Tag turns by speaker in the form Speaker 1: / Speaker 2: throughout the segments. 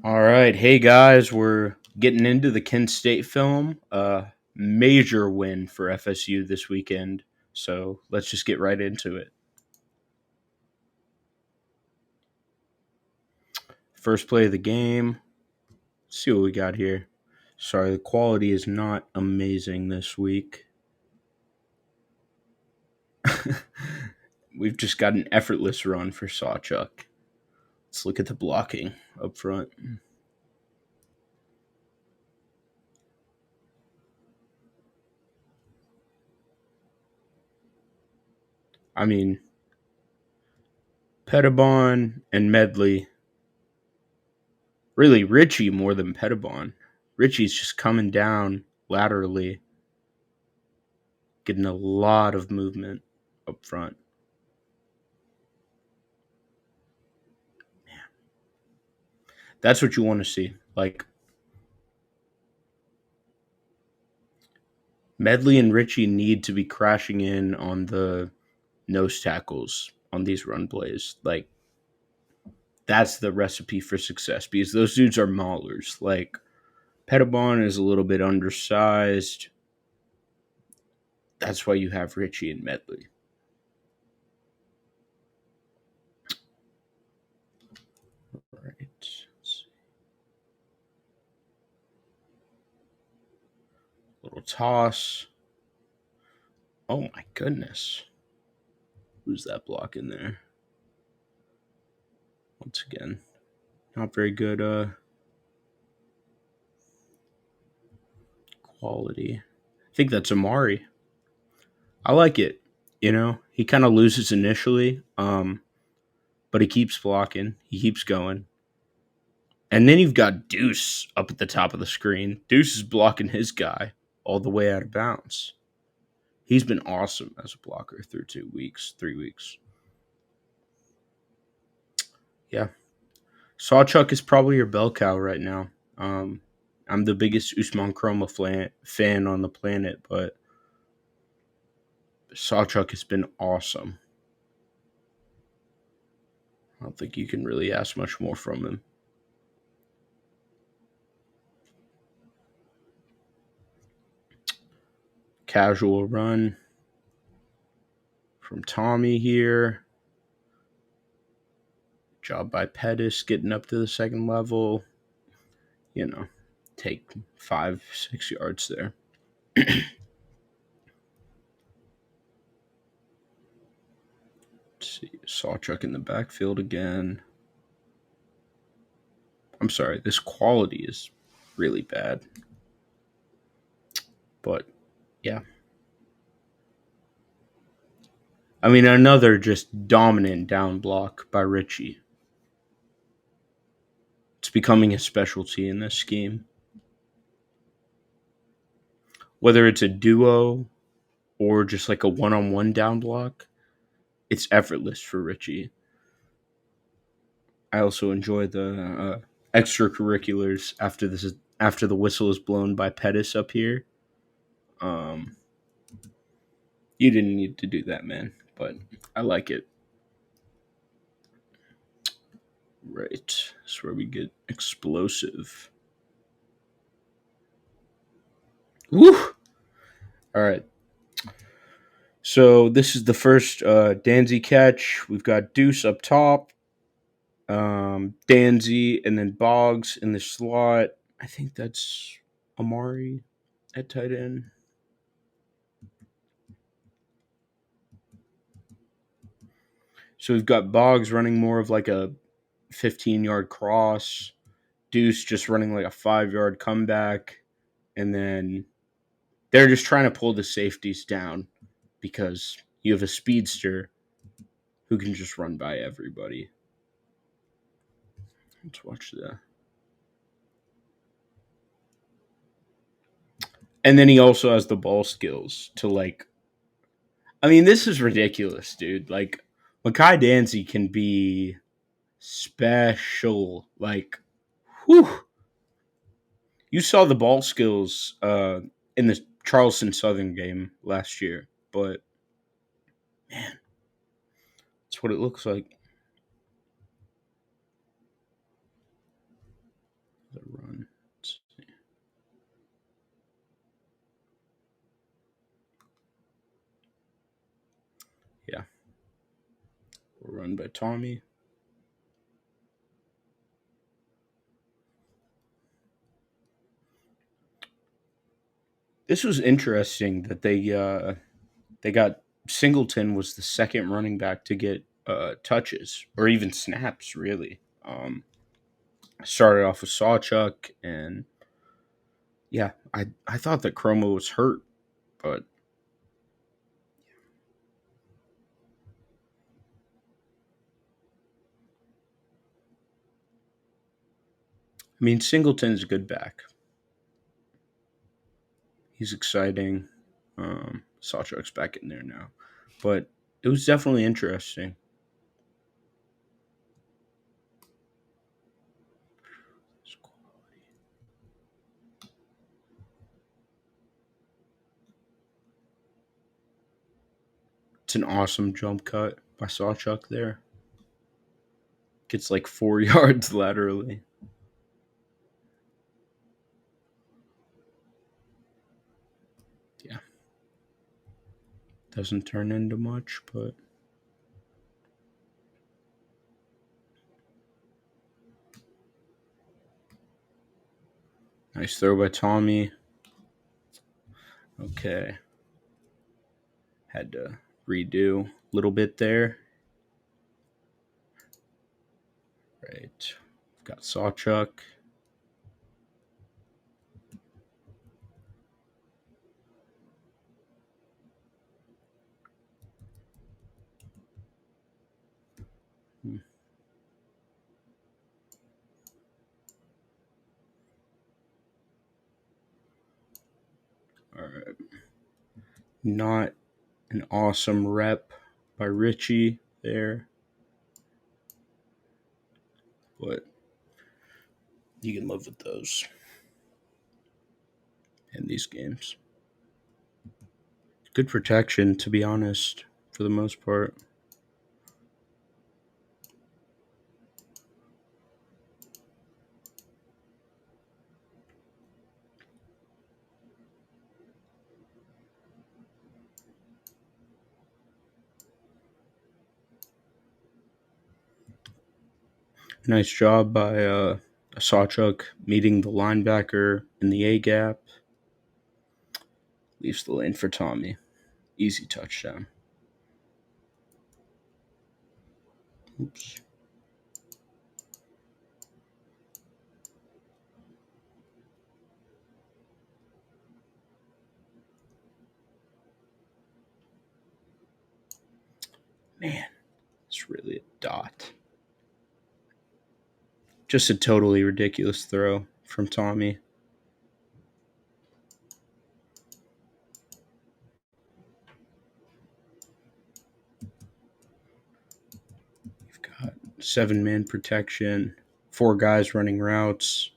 Speaker 1: All right, hey guys, we're getting into the Kent State film. Major win for FSU this weekend. So let's just get right into it. First play of the game. Let's see what we got here. Sorry, the quality is not amazing this week. We've just got an effortless run for Sawchuck. Let's look at the blocking up front. I mean, Pettibon and Medley. Really, Richie more than Pettibon. Richie's just coming down laterally, getting a lot of movement up front. That's what you want to see. Like Medley and Richie need to be crashing in on the nose tackles on these run plays. Like that's the recipe for success because those dudes are maulers. Like Pettibon is a little bit undersized. That's why you have Richie and Medley. All right. Little toss. Oh my goodness. Who's that block in there? Once again, not very good quality. I think that's Amari. I like it. He kind of loses initially, but he keeps blocking. He keeps going. And then you've got Deuce up at the top of the screen. Deuce is blocking his guy all the way out of bounds. He's been awesome as a blocker through 2 weeks, 3 weeks. Yeah. Sawchuck is probably your bell cow right now. I'm the biggest Usman Chroma fan on the planet, but Sawchuck has been awesome. I don't think you can really ask much more from him. Casual run from Tommy here. Job by Pettis getting up to the second level. Take 5-6 yards there. Let's see. Sawchuck in the backfield again. I'm sorry, this quality is really bad. But yeah. I mean, another just dominant down block by Richie. It's becoming a specialty in this scheme. Whether it's a duo or just like a one-on-one down block, it's effortless for Richie. I also enjoy the extracurriculars after the whistle is blown by Pettis up here. Um, you didn't need to do that, man, but I like it. Right, that's where we get explosive. Woo! All right. So this is the first Danzy catch. We've got Deuce up top, Danzy, and then Boggs in the slot. I think that's Amari at tight end. So we've got Boggs running more of like a 15-yard cross, Deuce just running like a 5-yard comeback, and then they're just trying to pull the safeties down because you have a speedster who can just run by everybody. Let's watch that. And then he also has the ball skills to like. I mean, this is ridiculous, dude. Like, Makai Danzy can be special. Like, whew. You saw the ball skills in the Charleston Southern game last year, but man, that's what it looks like. Run by Tommy. This was interesting that they got Singleton was the second running back to get touches or even snaps really. Started off with Sawchuck, and yeah, I thought that Chromo was hurt, but I mean Singleton's a good back. He's exciting. Sawchuck's back in there now, but it was definitely interesting. It's an awesome jump cut by Sawchuck there. Gets like 4 yards laterally. Yeah. Doesn't turn into much, but nice throw by Tommy. Okay. Had to redo a little bit there. Right. We've got Sawchuck. All right. Not an awesome rep by Richie there, but you can live with those in these games. Good protection, to be honest, for the most part. Nice job by Sawchuck meeting the linebacker in the A gap. Leaves the lane for Tommy. Easy touchdown. Oops. Man, it's really a dot. Just a totally ridiculous throw from Tommy. You've got 7-man protection, 4 guys running routes.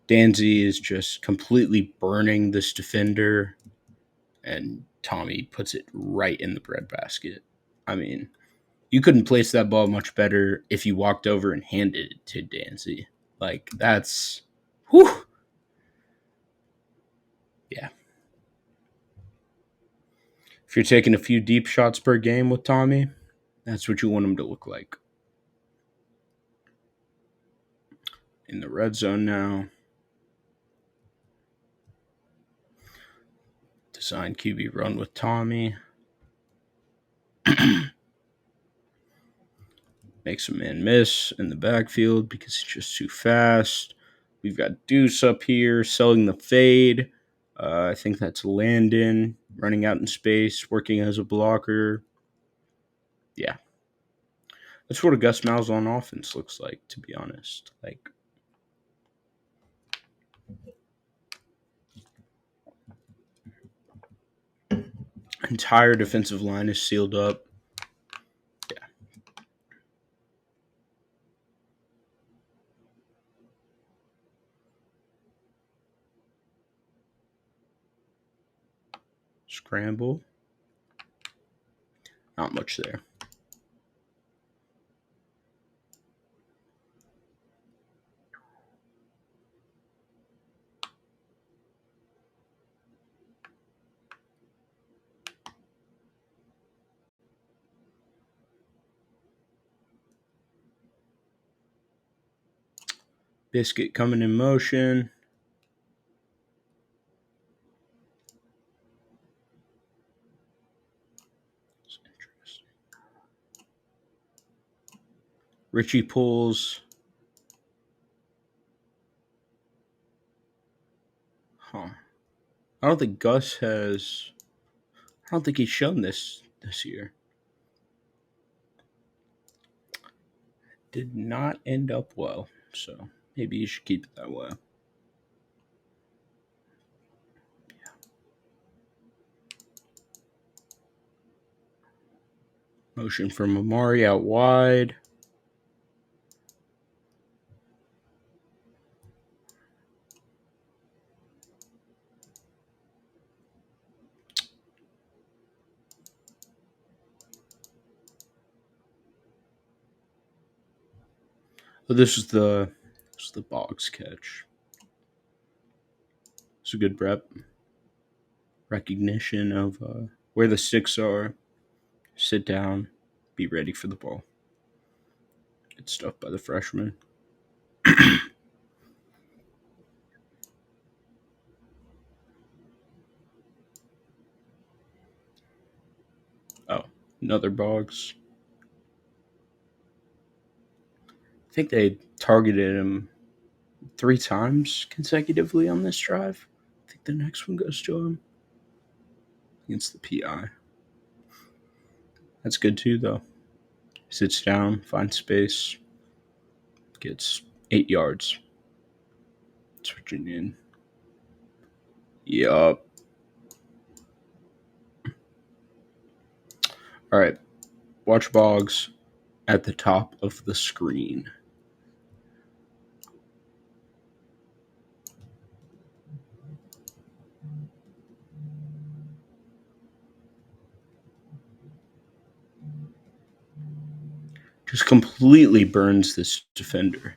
Speaker 1: Danzy is just completely burning this defender, and Tommy puts it right in the breadbasket. I mean, you couldn't place that ball much better if you walked over and handed it to Danzy. Like, that's. Whew. Yeah. If you're taking a few deep shots per game with Tommy, that's what you want him to look like. In the red zone now. Design QB run with Tommy. Makes a man miss in the backfield because he's just too fast. We've got Deuce up here selling the fade. I think that's Landon running out in space, working as a blocker. Yeah. That's what a Gus Malzahn offense looks like, to be honest. Like, entire defensive line is sealed up. Yeah. Scramble. Not much there. Biscuit coming in motion. Richie pulls. Huh. I don't think Gus has. I don't think he's shown this year. Did not end up well, so maybe you should keep it that way. Motion from Amari out wide. Oh, this was the Boggs catch. It's a good rep. Recognition of where the sticks are. Sit down. Be ready for the ball. Good stuff by the freshman. Oh, another Boggs. I think they targeted him 3 times consecutively on this drive. I think the next one goes to him against the PI. That's good too, though. Sits down, finds space, gets 8 yards. Switching in. Yup. All right. Watch Boggs at the top of the screen. Just completely burns this defender.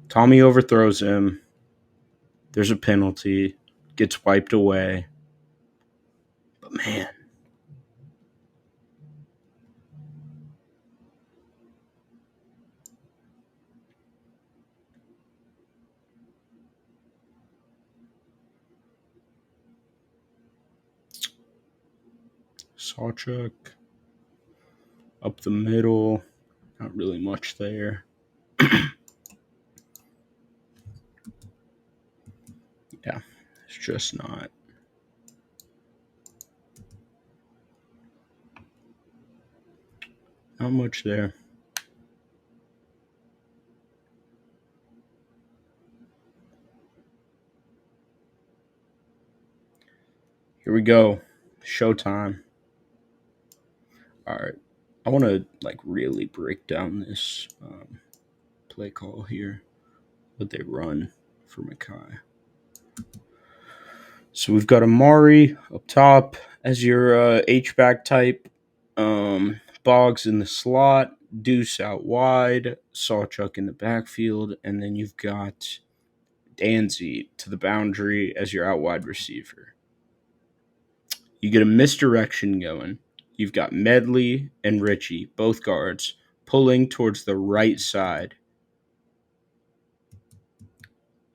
Speaker 1: Tommy overthrows him. There's a penalty. Gets wiped away. But man. Sawchuk. Up the middle. Not really much there. Yeah. It's just not. Not much there. Here we go. Showtime. All right. I want to really break down this play call here. What they run for Mackay. So we've got Amari up top as your H-back type. Boggs in the slot. Deuce out wide. Sawchuk in the backfield. And then you've got Danzy to the boundary as your out wide receiver. You get a misdirection going. You've got Medley and Richie, both guards, pulling towards the right side.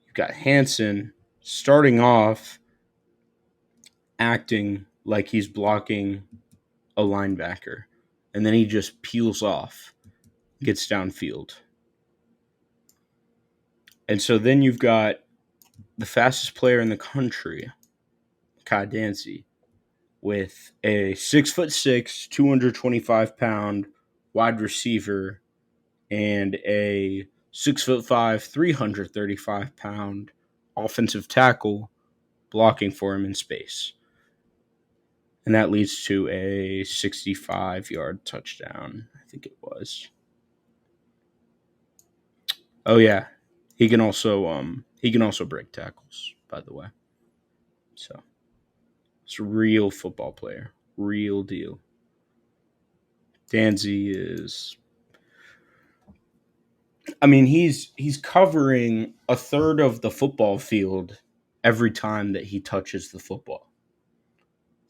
Speaker 1: You've got Hansen starting off acting like he's blocking a linebacker, and then he just peels off, gets downfield. And so then you've got the fastest player in the country, Kai Dancy, with a 6'6", 225-pound wide receiver and a 6'5", 335-pound offensive tackle blocking for him in space. And that leads to a 65-yard touchdown, I think it was. Oh yeah, he can also break tackles, by the way. So it's a real football player, real deal. Danzy is. I mean, he's covering a third of the football field every time that he touches the football.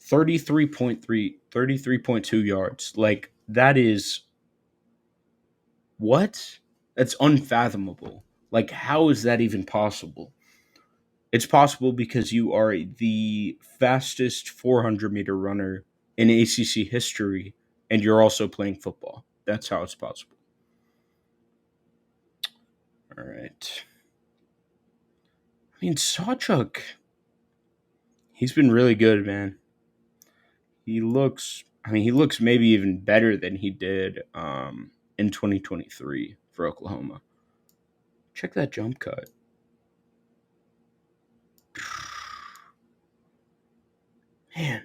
Speaker 1: 33.2 yards. Like, that is what? That's unfathomable. Like, how is that even possible? It's possible because you are the fastest 400-meter runner in ACC history, and you're also playing football. That's how it's possible. All right. I mean, Sawchuk, he's been really good, man. He looks maybe even better than he did in 2023 for Oklahoma. Check that jump cut. Man,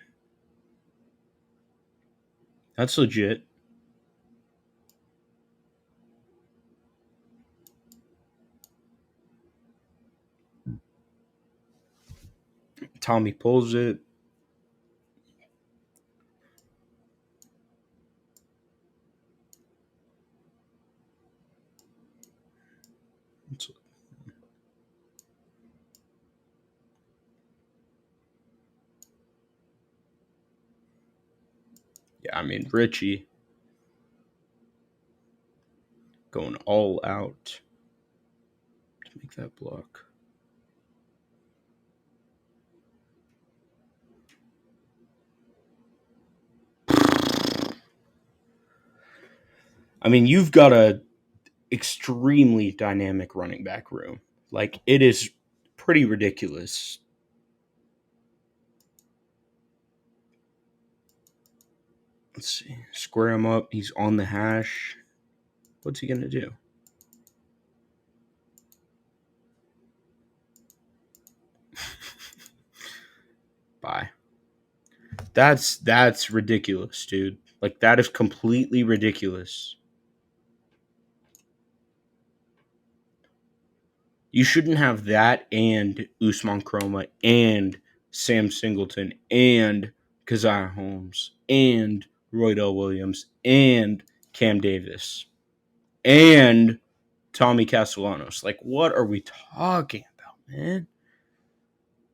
Speaker 1: that's legit. Tommy pulls it. Yeah, I mean, Richie going all out to make that block. I mean, you've got a extremely dynamic running back room. Like, it is pretty ridiculous. Let's see. Square him up. He's on the hash. What's he going to do? Bye. That's ridiculous, dude. Like, that is completely ridiculous. You shouldn't have that and Usman Chroma and Sam Singleton and Keziah Holmes and Roydell Williams and Cam Davis and Tommy Castellanos. Like, what are we talking about, man?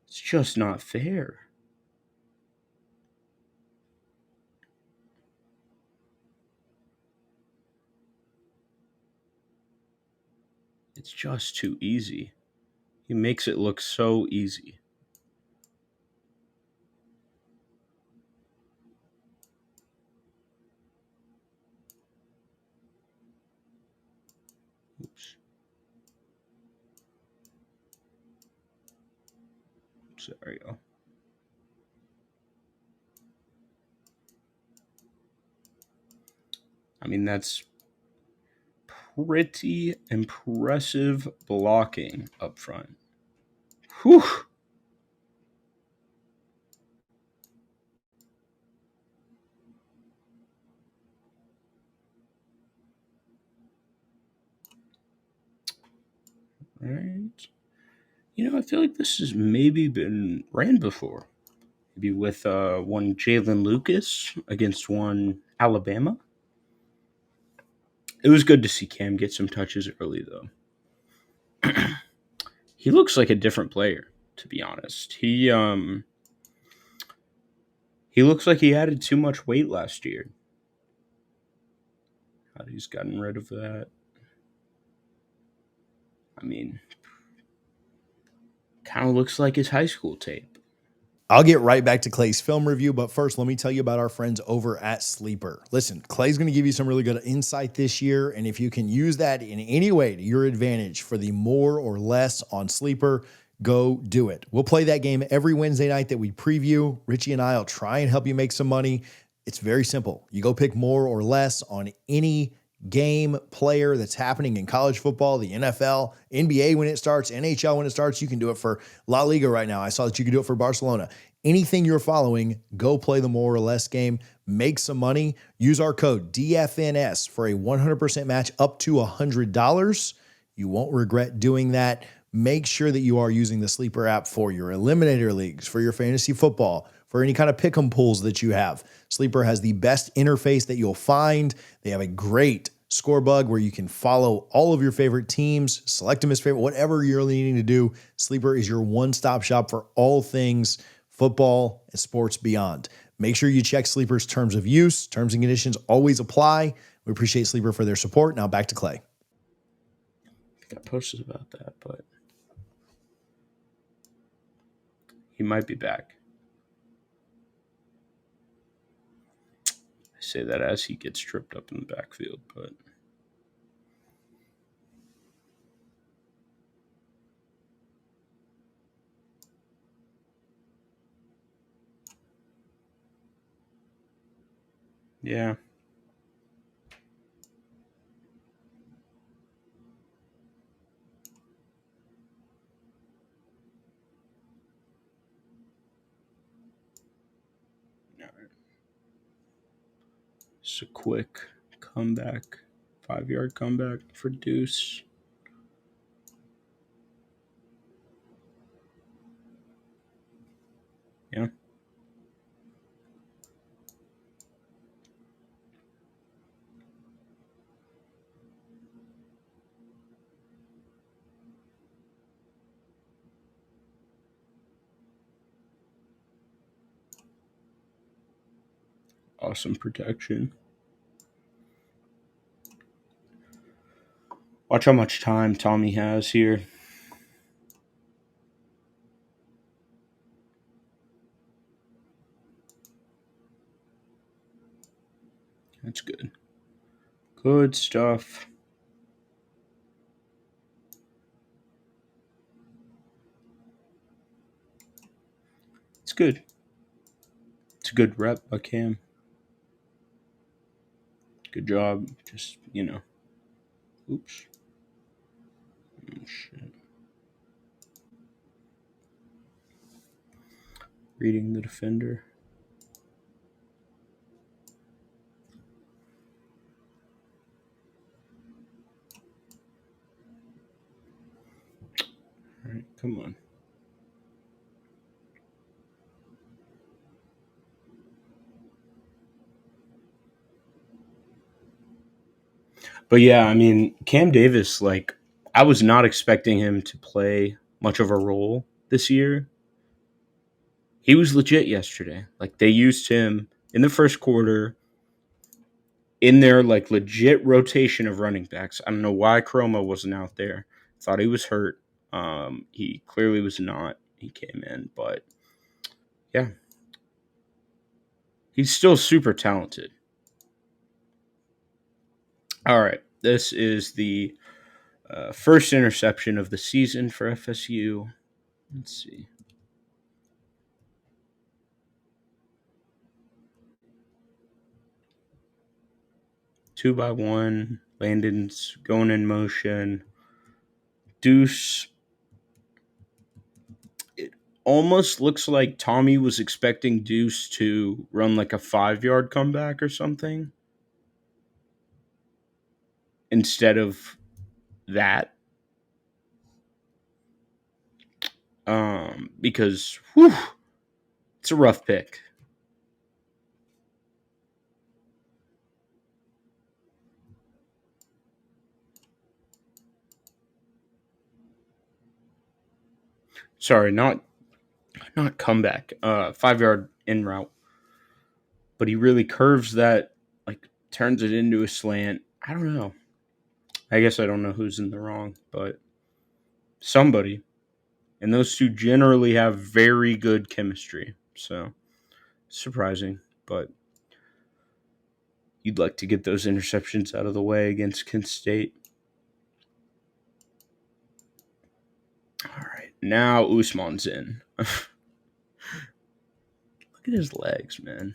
Speaker 1: It's just not fair. It's just too easy. He makes it look so easy. Oops. Sorry, y'all. I mean, that's pretty impressive blocking up front. Whew. All right. You know, I feel like this has maybe been ran before. Maybe with one Jalen Lucas against one Alabama. It was good to see Cam get some touches early, though. He looks like a different player, to be honest. He looks like he added too much weight last year. He's gotten rid of that. I mean, kind of looks like his high school tape.
Speaker 2: I'll get right back to Clay's film review, but first, let me tell you about our friends over at Sleeper. Listen, Clay's going to give you some really good insight this year, and if you can use that in any way to your advantage for the more or less on Sleeper, go do it. We'll play that game every Wednesday night that we preview. Richie and I will try and help you make some money. It's very simple. You go pick more or less on any game player that's happening in college football, the NFL, NBA when it starts, NHL when it starts. You can do it for La Liga right now. I saw that you could do it for Barcelona. Anything you're following, go play the more or less game, make some money. Use our code DFNS for a 100% match up to $100. You won't regret doing that. Make sure that you are using the Sleeper app for your eliminator leagues, for your fantasy football, for any kind of pick'em pools that you have. Sleeper has the best interface that you'll find. They have a great score bug where you can follow all of your favorite teams, select them as favorite, whatever you're needing to do. Sleeper is your one-stop shop for all things football and sports beyond. Make sure you check Sleeper's terms of use. Terms and conditions always apply. We appreciate Sleeper for their support. Now back to Clay.
Speaker 1: think I posted about that, but he might be back. I say that as he gets tripped up in the backfield, but yeah. All right. Just a quick comeback, 5-yard comeback for Deuce. Yeah. Awesome protection. Watch how much time Tommy has here. That's good. Good stuff. It's good. It's a good rep by Cam. Good job. Just, oops. Oh, shit. Reading the defender. All right, come on. But yeah, I mean, Cam Davis, like, I was not expecting him to play much of a role this year. He was legit yesterday. Like, they used him in the first quarter in their, like, legit rotation of running backs. I don't know why Chroma wasn't out there. Thought he was hurt. He clearly was not. He came in, but yeah, he's still super talented. All right, this is the first interception of the season for FSU. Let's see. Two by one. Landon's going in motion. Deuce. It almost looks like Tommy was expecting Deuce to run like a 5-yard comeback or something instead of that. Because it's a rough pick. Sorry, not comeback. 5-yard in route. But he really curves that, like turns it into a slant. I don't know. I guess I don't know who's in the wrong, but somebody. And those two generally have very good chemistry. So surprising, but you'd like to get those interceptions out of the way against Kent State. All right, now Usman's in. Look at his legs, man.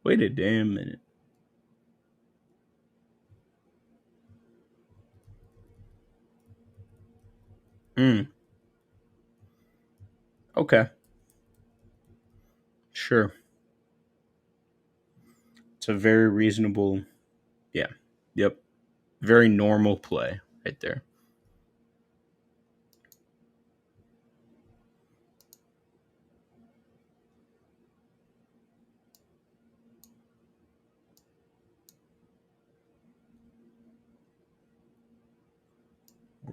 Speaker 1: Wait a damn minute. Hmm. Okay. Sure. It's a very reasonable. Yeah. Yep. Very normal play right there.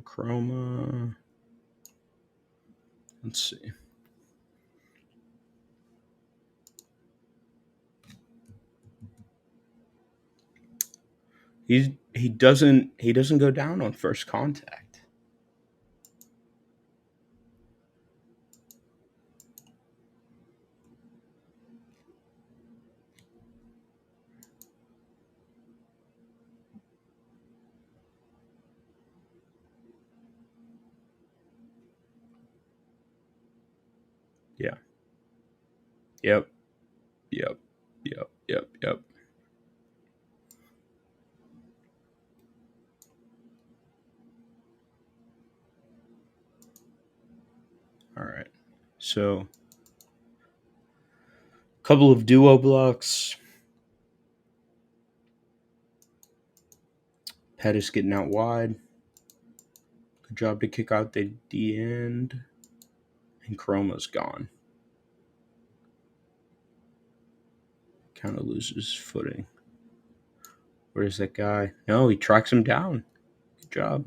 Speaker 1: Chroma. Let's see. He doesn't go down on first contact. Yeah. Yep. Yep. Yep. Yep. Yep. All right. So, couple of duo blocks. Pettis getting out wide. Good job to kick out the end. And Chroma's gone. Kind of loses footing. Where's that guy? No, he tracks him down. Good job.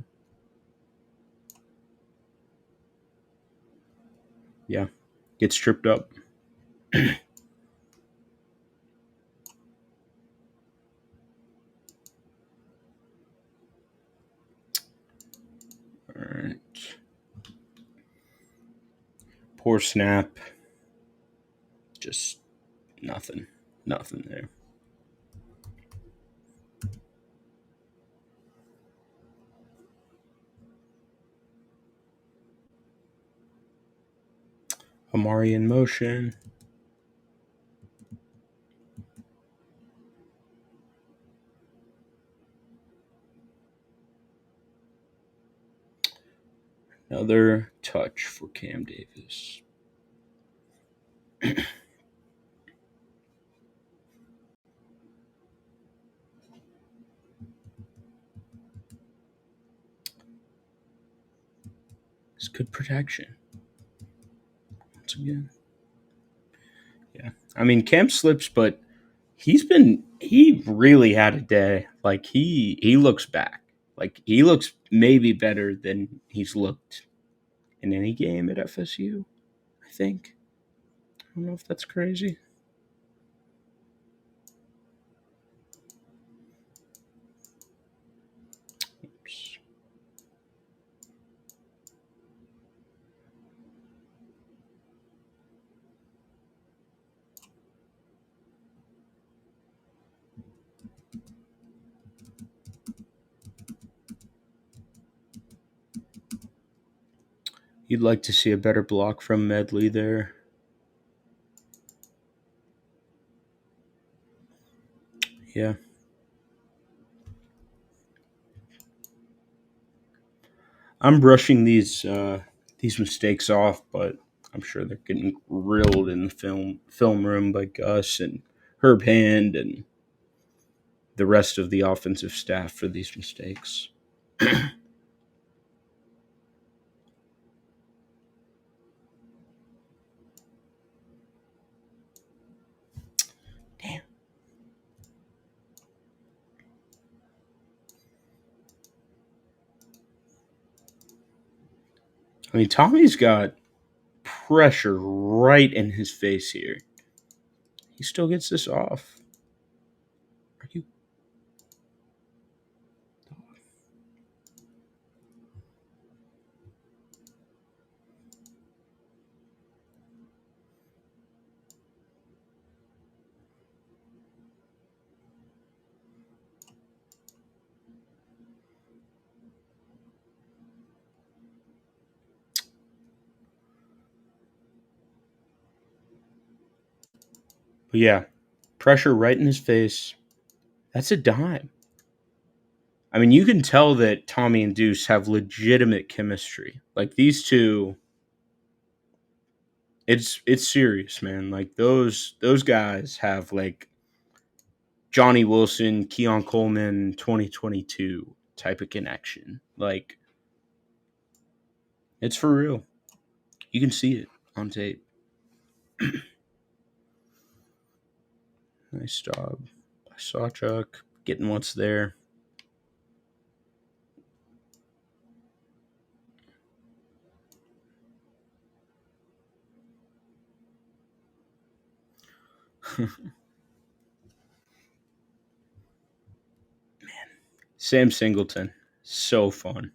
Speaker 1: Yeah. Gets tripped up. All right. Poor snap. Just nothing. Nothing there. Amari in motion. Another touch for Cam Davis. It's good protection. Once again. Yeah. I mean, Cam slips, but he really had a day. Like he looks back. Like he looks maybe better than he's looked in any game at FSU, I think. I don't know if that's crazy. Oops. You'd like to see a better block from Medley there. Yeah. I'm brushing these mistakes off, but I'm sure they're getting grilled in the film room by Gus and Herb Hand and the rest of the offensive staff for these mistakes. Damn. I mean, Tommy's got pressure right in his face here. He still gets this off. Are you? But yeah, pressure right in his face. That's a dime. I mean, you can tell that Tommy and Deuce have legitimate chemistry. Like these two, it's serious, man. Like those guys have like Johnny Wilson, Keon Coleman, 2022 type of connection. Like it's for real. You can see it on tape. Nice job by Sawchuk getting what's there. Sam Singleton. So fun.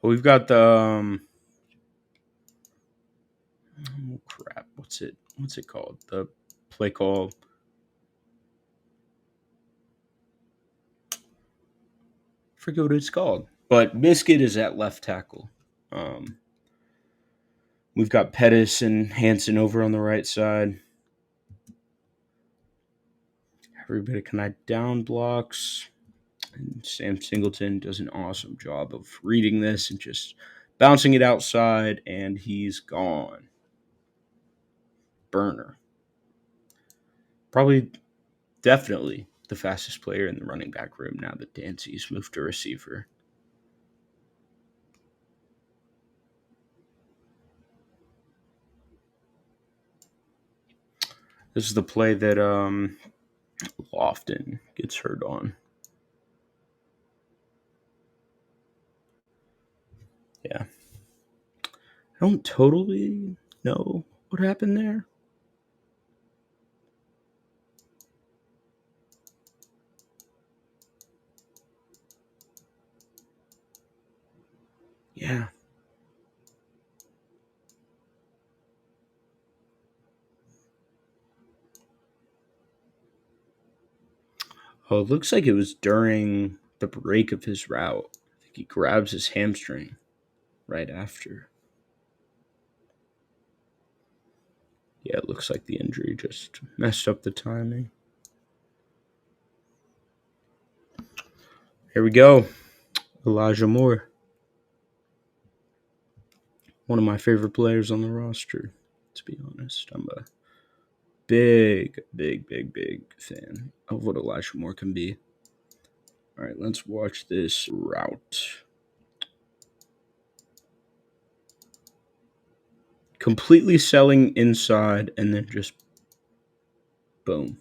Speaker 1: We've got the oh crap. What's it called? The play call. I forget what it's called. But Biscuit is at left tackle. Um, we've got Pettis and Hanson over on the right side. Everybody kind of down blocks. And Sam Singleton does an awesome job of reading this and just bouncing it outside, and he's gone. Burner. Probably, definitely the fastest player in the running back room now that Dancy's moved to receiver. This is the play that Lofton gets hurt on. Yeah. I don't totally know what happened there. Yeah. Oh, it looks like it was during the break of his route. I think he grabs his hamstring right after. Yeah, it looks like the injury just messed up the timing. Here we go. Elijah Moore. One of my favorite players on the roster, to be honest. I'm a big fan of what Elijah Moore can be. All right, let's watch this route. Completely selling inside and then just boom.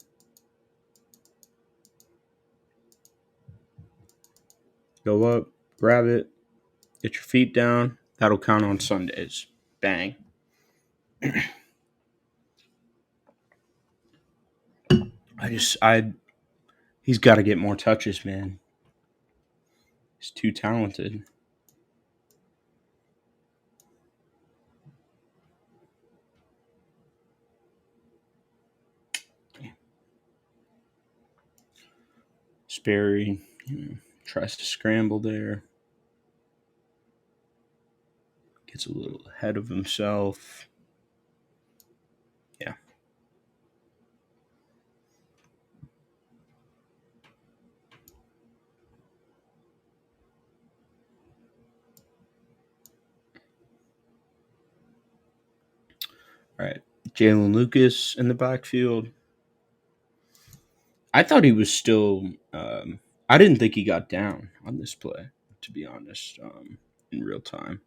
Speaker 1: Go up, grab it, get your feet down. That'll count on Sundays. Bang. He's got to get more touches, man. He's too talented. Sperry, tries to scramble there. Gets a little ahead of himself. Yeah. All right. Jalen Lucas in the backfield. I thought he was still. I didn't think he got down on this play, to be honest, in real time.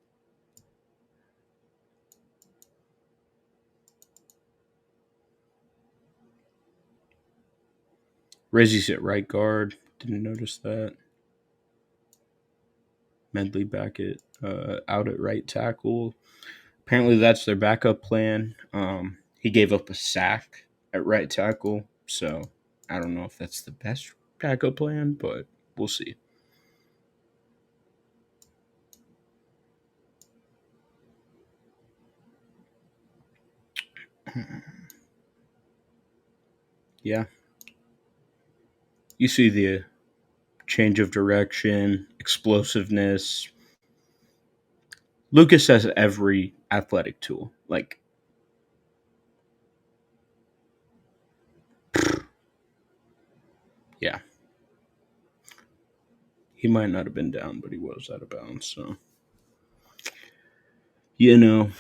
Speaker 1: Rezzy's at right guard. Didn't notice that. Medley back at out at right tackle. Apparently, that's their backup plan. He gave up a sack at right tackle, so I don't know if that's the best backup plan, but we'll see. Yeah, you see the change of direction, explosiveness. Lucas has every athletic tool. Like, yeah, he might not have been down, but he was out of bounds. So, you know,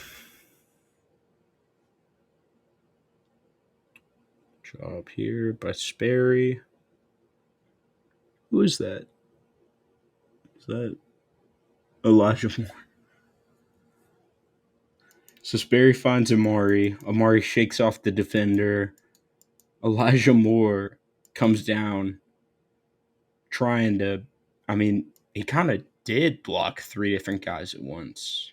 Speaker 1: job here by Sperry. Who is that? Is that Elijah Moore? So Sperry finds Amari. Amari shakes off the defender. Elijah Moore comes down trying to. I mean, he kind of did block three different guys at once.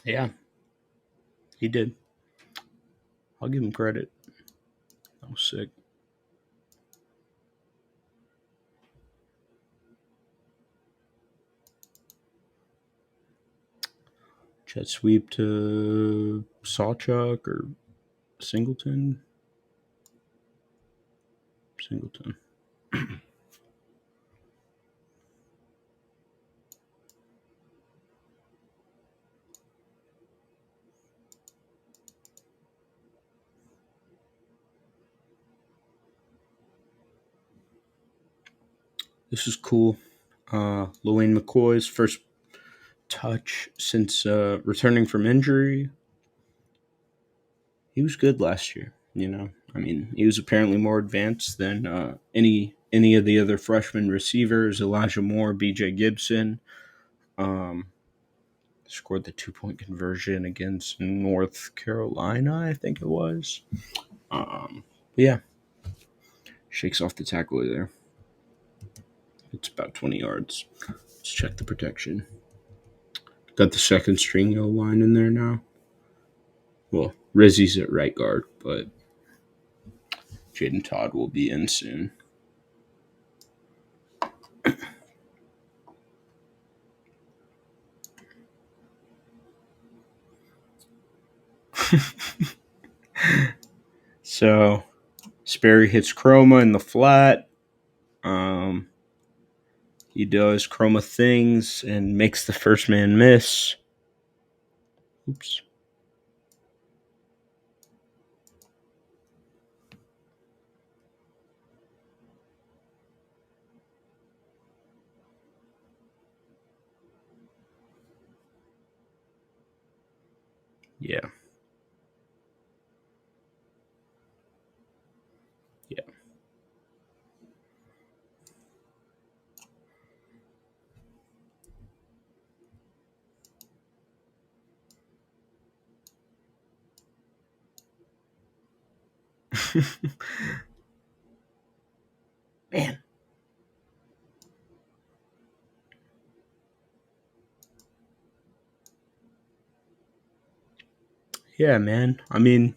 Speaker 1: Yeah, he did. I'll give him credit. That was sick. Jet sweep to Sawchuck or Singleton. Singleton. This is cool. Lewayne McCoy's first touch since returning from injury. He was good last year. You know, I mean, he was apparently more advanced than any of the other freshman receivers. Elijah Moore, B.J. Gibson. Um, Scored the 2-point conversion against North Carolina, I think it was. Yeah, shakes off the tackler there. It's about 20 yards. Let's check the protection. Got the second string O line in there now. Well, Rizzy's at right guard, but Jaden Todd will be in soon. So Sperry hits Chroma in the flat. Um, he does Chroma things and makes the first man miss. Oops. Yeah. Yeah. Man. Yeah, man. I mean,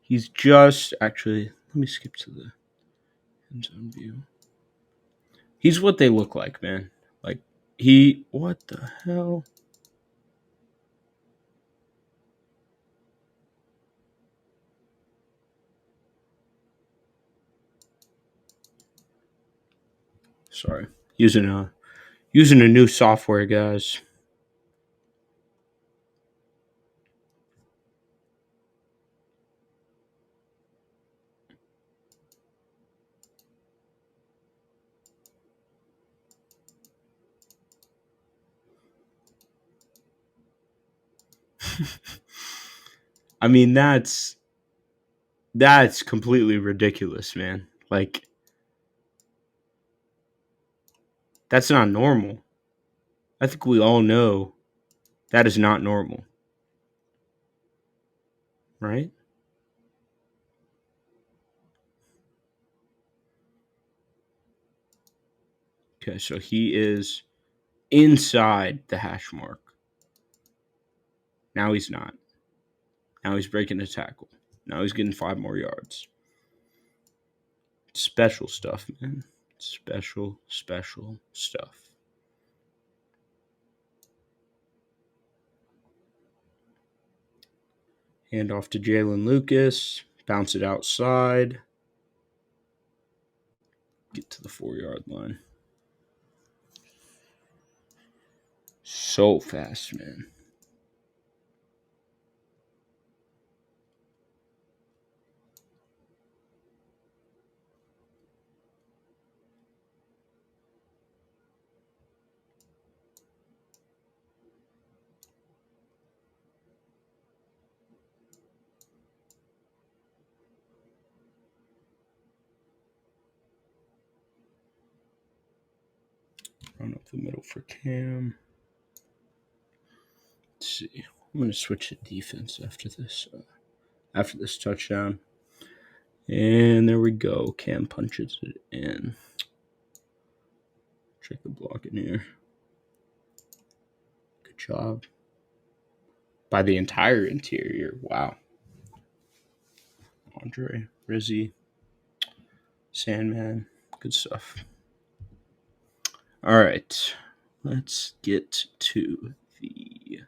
Speaker 1: he's just actually. Let me skip to the end zone view. He's what they look like, man. Like he. What the hell? Sorry, using a new software, guys. I mean, that's completely ridiculous, man. Like that's not normal. I think we all know that is not normal, right? Okay, so he is inside the hash mark. Now he's not. Now he's breaking a tackle. Now he's getting 5 more yards. Special stuff, man. Special stuff. Hand off to Jalen Lucas. Bounce it outside. Get to the 4 yard line. So fast, man. Run up the middle for Cam. Let's see. I'm going to switch to defense after this touchdown. And there we go. Cam punches it in. Check the block in here. Good job. by the entire interior. Wow. Andre, Rizzy, Sandman, good stuff. All right, let's get to the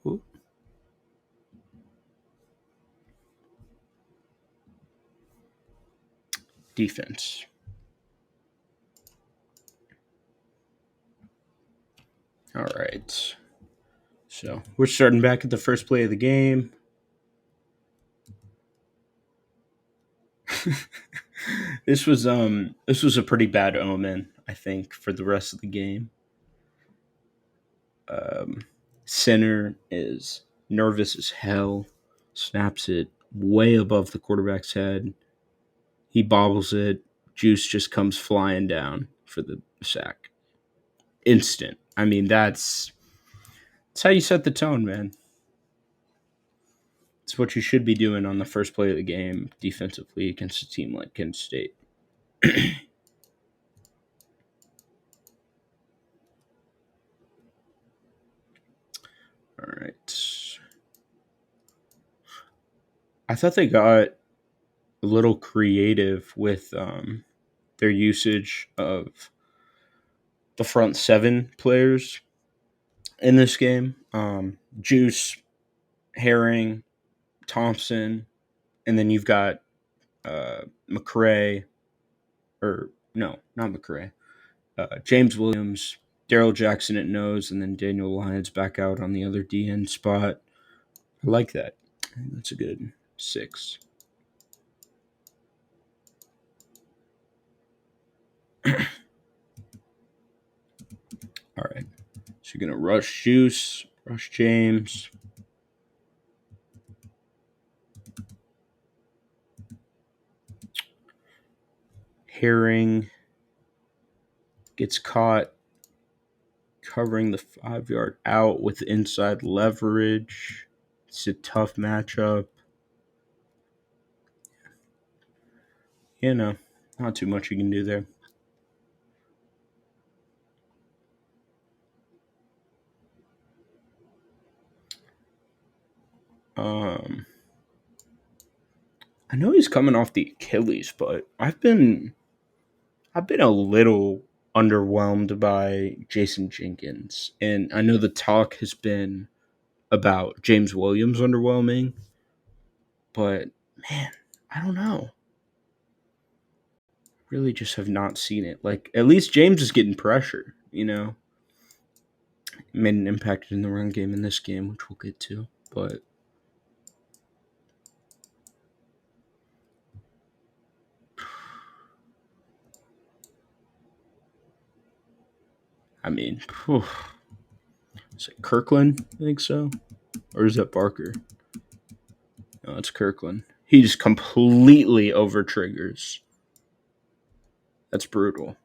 Speaker 1: ooh, defense. All right, so we're starting back at the first play of the game. This was a pretty bad omen, I think, for the rest of the game. Um, Center is nervous as hell, snaps it way above the quarterback's head. He bobbles it. Juice just comes flying down for the sack. Instant. I mean, that's how you set the tone, man. It's what you should be doing on the first play of the game defensively against a team like Kent State. All right. I thought they got a little creative with their usage of the front seven players in this game. Juice, Herring, Thompson, and then you've got McCray, or no, not McCray. James Williams, Daryl Jackson at nose, and then Daniel Lyons back out on the other DN spot. I like that. That's a good 6. All right. So you're going to rush Juice, rush James. Herring gets caught covering the 5-yard out with inside leverage. It's a tough matchup. Not too much you can do there. Um, I know he's coming off the Achilles, but I've been a little underwhelmed by Jason Jenkins, and I know the talk has been about James Williams underwhelming, but man, I don't know. Really, just have not seen it. Like, at least James is getting pressure. Made an impact in the run game in this game, which we'll get to, but. I mean, whew. Is it Kirkland? I think so. Or is that Barker? No, it's Kirkland. He just completely over triggers. That's brutal.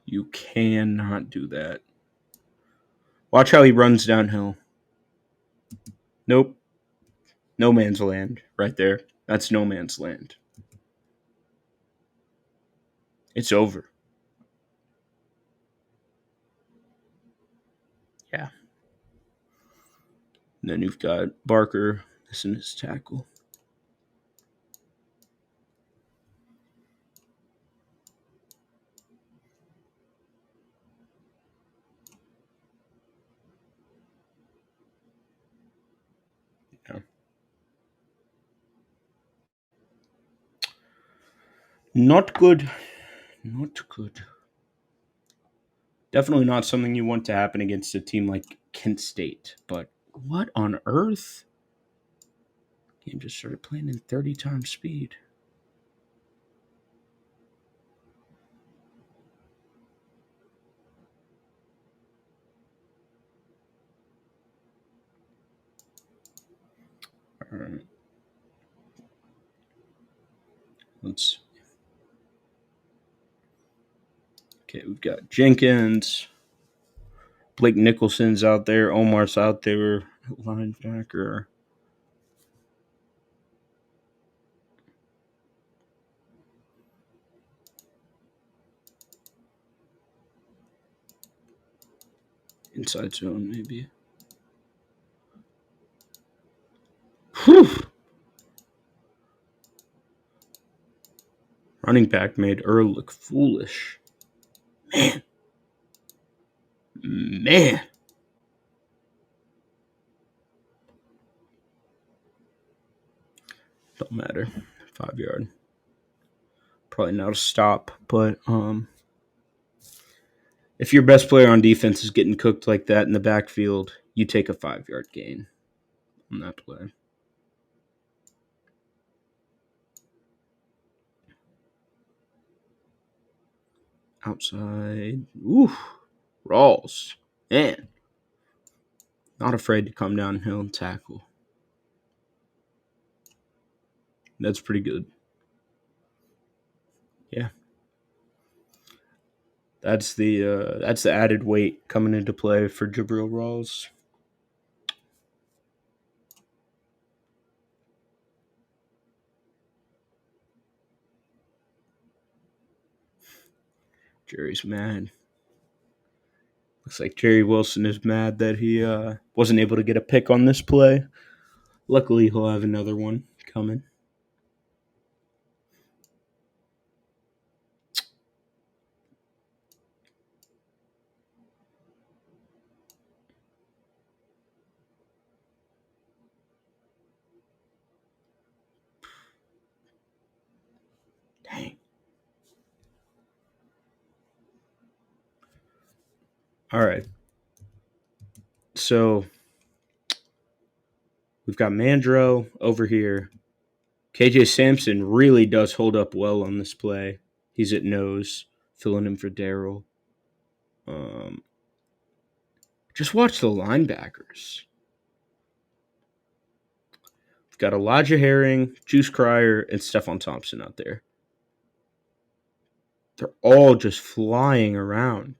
Speaker 1: You cannot do that. Watch how he runs downhill. Nope. No man's land right there. That's no man's land. It's over. Yeah. And then you've got Barker missing his tackle. Yeah. Not good. Not good. Definitely not something you want to happen against a team like Kent State. But what on earth? Game just started playing in 30 times speed. All right. Let's. Okay, we've got Jenkins. Blake Nicholson's out there. Omar's out there. Linebacker. Inside zone, maybe. Whew. Running back made Earl look foolish. Man. Man. Don't matter. 5 yard. Probably not a stop, but if your best player on defense is getting cooked like that in the backfield, you take a 5 yard gain on that play. Outside. Ooh. Rawls. Man. Not afraid to come downhill and tackle. That's pretty good. Yeah. That's the added weight coming into play for Jabril Rawls. Jerry's mad. Looks like Jerry Wilson is mad that he wasn't able to get a pick on this play. Luckily, he'll have another one coming. Dang. All right. So we've got Mandro over here. KJ Sampson really does hold up well on this play. He's at nose, filling in for Daryl. Just watch the linebackers. We've got Elijah Herring, Juice Cryer, and Stephon Thompson out there. They're all just flying around,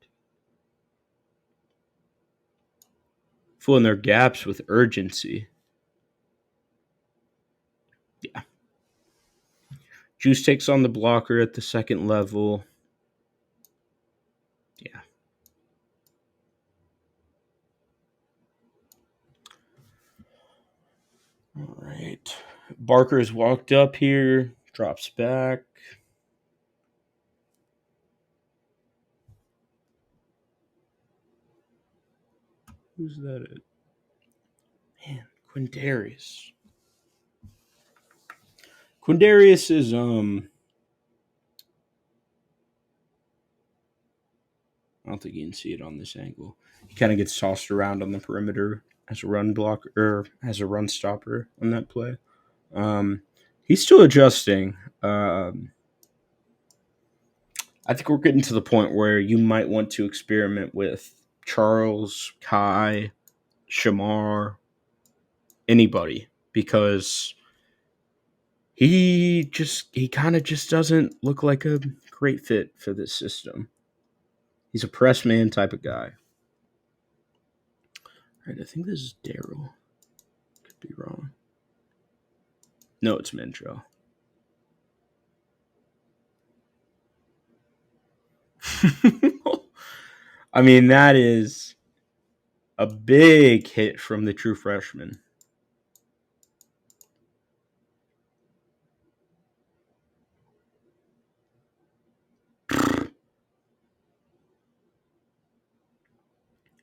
Speaker 1: filling their gaps with urgency. Yeah. Juice takes on the blocker at the second level. Yeah. All right. Barker has walked up here, drops back. Who's that? Man, Quindarius. Quindarius is I don't think you can see it on this angle. He kind of gets tossed around on the perimeter as a run blocker or as a run stopper on that play. He's still adjusting. I think we're getting to the point where you might want to experiment with Charles, Kai, Shamar, anybody, because he kind of just doesn't look like a great fit for this system. He's a press man type of guy. All right, I think this is Daryl. Could be wrong. No, it's Mentro. I mean, that is a big hit from the true freshman.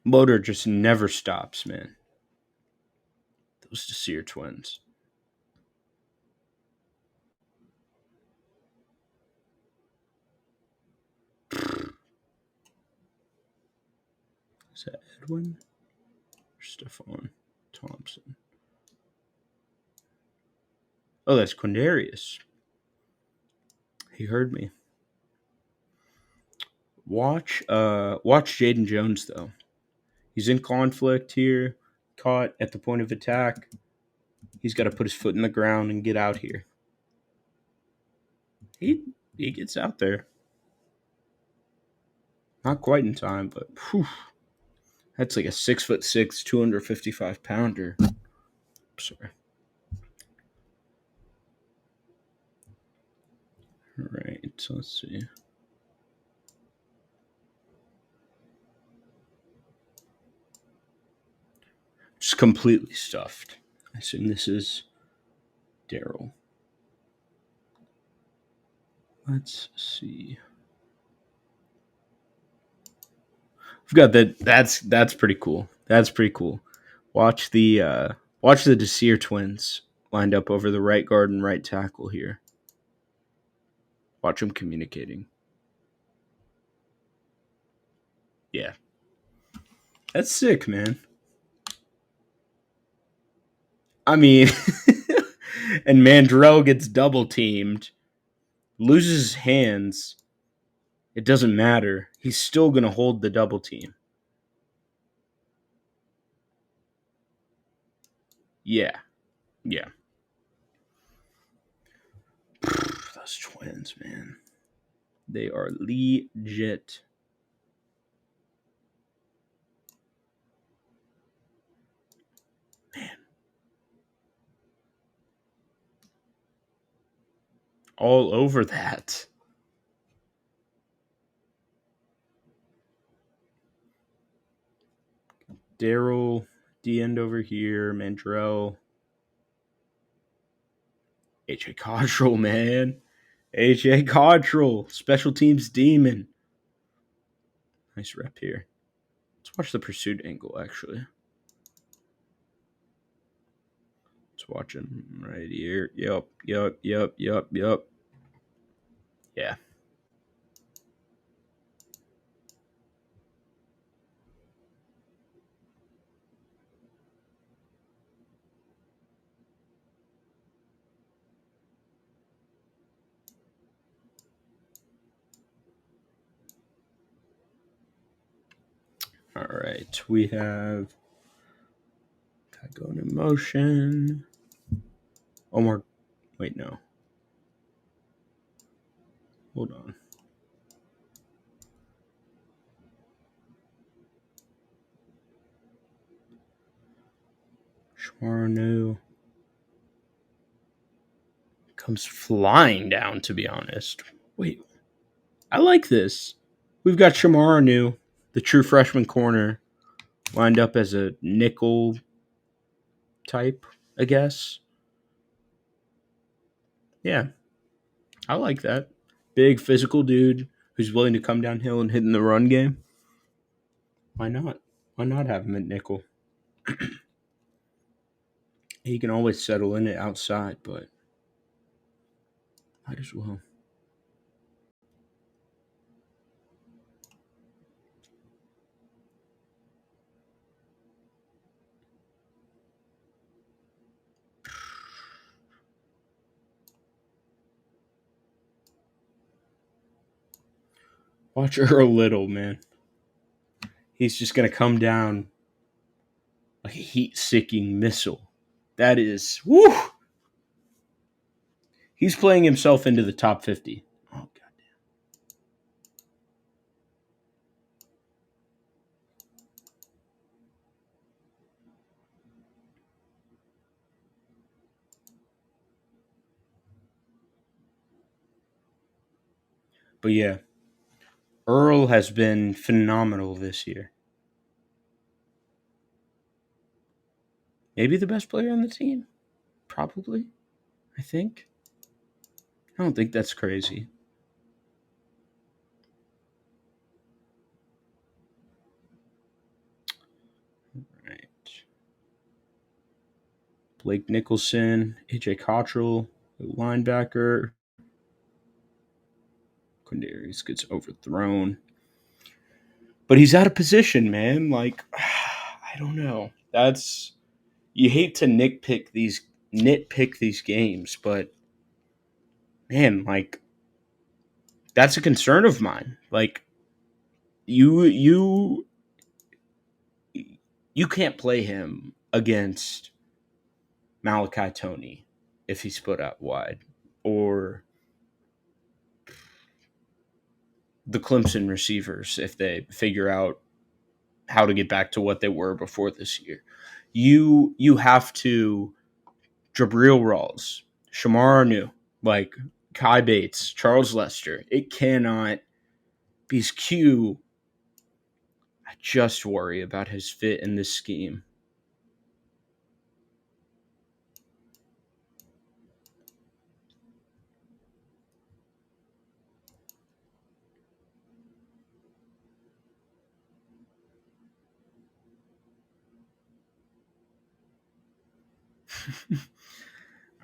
Speaker 1: Motor just never stops, man. Those Desir twins. Is that Edwin or Stephon Thompson? Oh, that's Quindarius. He heard me. Watch Jaden Jones though. He's in conflict here, caught at the point of attack. He's got to put his foot in the ground and get out here. He gets out there. Not quite in time, but whew, that's like a 6'6", 255-pounder. Sorry. All right, so let's see. completely stuffed. I assume this is Daryl. Let's see. We've got that. That's pretty cool. That's pretty cool. Watch the Desir twins lined up over the right guard and right tackle here. Watch them communicating. Yeah, that's sick, man. I mean, and Mandrell gets double teamed, loses his hands. It doesn't matter. He's still gonna hold the double team. Yeah, yeah. Those twins, man. They are legit. Man, all over that. Daryl, D end over here, Mandrell, AJ Cottrell, man. AJ Cottrell, special teams demon. Nice rep here. Let's watch the pursuit angle, actually. Let's watch him right here. Yep. Yeah. All right. We have going in motion. Omar. Wait, no. Hold on. Schwarno comes flying down, to be honest. Wait. I like this. We've got Shamaranu, the true freshman corner, lined up as a nickel type, I guess. Yeah, I like that. Big physical dude who's willing to come downhill and hit in the run game. Why not? Why not have him at nickel? He can always settle in it outside, but might as well. Watch Earl Little, man. He's just going to come down like a heat-seeking missile. That is, woo! He's playing himself into the top 50. Oh, goddamn. But yeah, Earl has been phenomenal this year. Maybe the best player on the team. Probably, I think. I don't think that's crazy. Right. Blake Nicholson, AJ Cottrell, linebacker. Quindarius gets overthrown. But he's out of position, man. Like, I don't know. That's you hate to nitpick these games, but man, like that's a concern of mine. Like you you can't play him against Malachi Tony if he's put out wide, or the Clemson receivers if they figure out how to get back to what they were before this year. You have to Jabril Rawls, Shamar Anu, like Kai Bates, Charles Lester. It cannot because Q. I just worry about his fit in this scheme.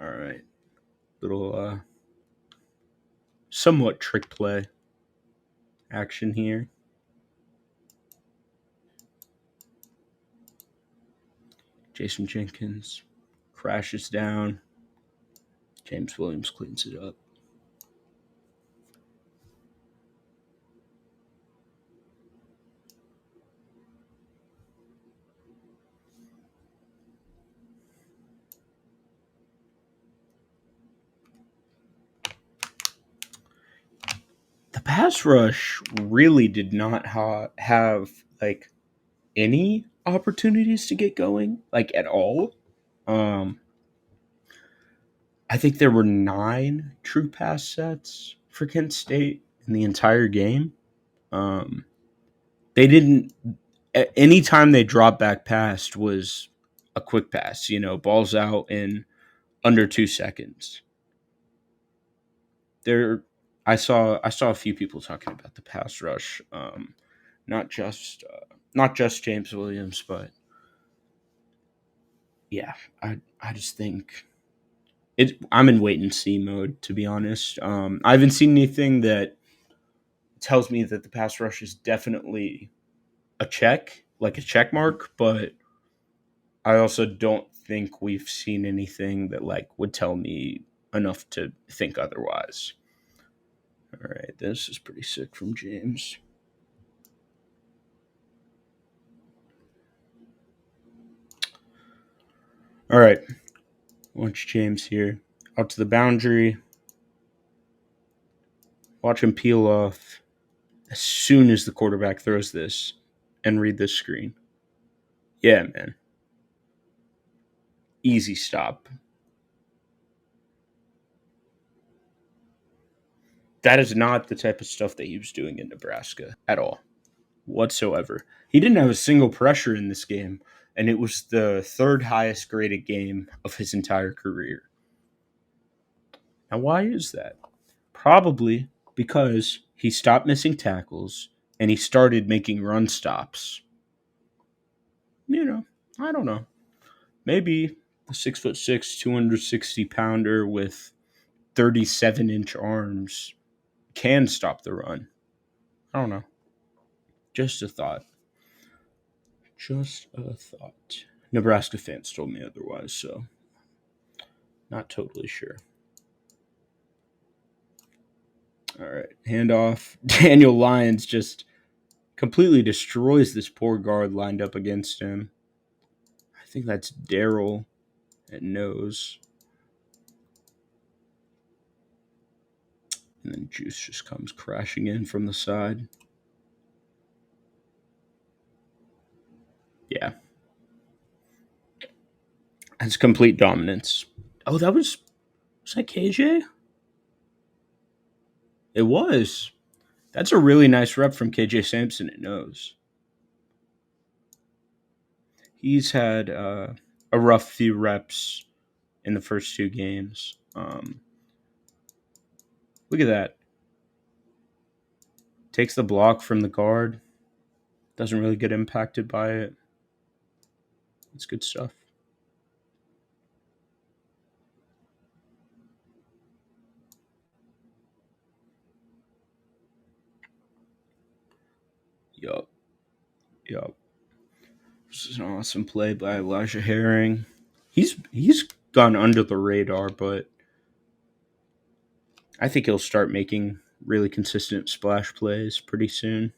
Speaker 1: All right. Little somewhat trick play action here. Jason Jenkins crashes down. James Williams cleans it up. The pass rush really did not have like any opportunities to get going, like at all. Um, I think there were 9 true pass sets for Kent State in the entire game. Um, they didn't. Any time they dropped back past was a quick pass. Balls out in under 2 seconds. There, I saw a few people talking about the pass rush. Not just James Williams, but yeah, I just think I'm in wait and see mode, to be honest. I haven't seen anything that tells me that the pass rush is definitely a check, like a check mark, but I also don't think we've seen anything that like would tell me enough to think otherwise. All right, this is pretty sick from James. All right, watch James here. Out to the boundary. Watch him peel off as soon as the quarterback throws this and read this screen. Yeah, man. Easy stop. That is not the type of stuff that he was doing in Nebraska at all, whatsoever. He didn't have a single pressure in this game, and it was the third highest graded game of his entire career. Now, why is that? Probably because he stopped missing tackles and he started making run stops. You know, I don't know. Maybe the 6'6", 260 pounder with 37-inch arms can stop the run. I don't know. Just a thought. Just a thought. Nebraska fans told me otherwise, so not totally sure. All right, handoff. Daniel Lyons just completely destroys this poor guard lined up against him. I think that's Daryl at nose. And then Juice just comes crashing in from the side. Yeah. That's complete dominance. Oh, was that KJ? It was. That's a really nice rep from KJ Sampson at nose. He's had a rough few reps in the first 2 games. Look at that. Takes the block from the guard. Doesn't really get impacted by it. It's good stuff. Yup. Yup. This is an awesome play by Elijah Herring. He's gone under the radar, but I think he'll start making really consistent splash plays pretty soon.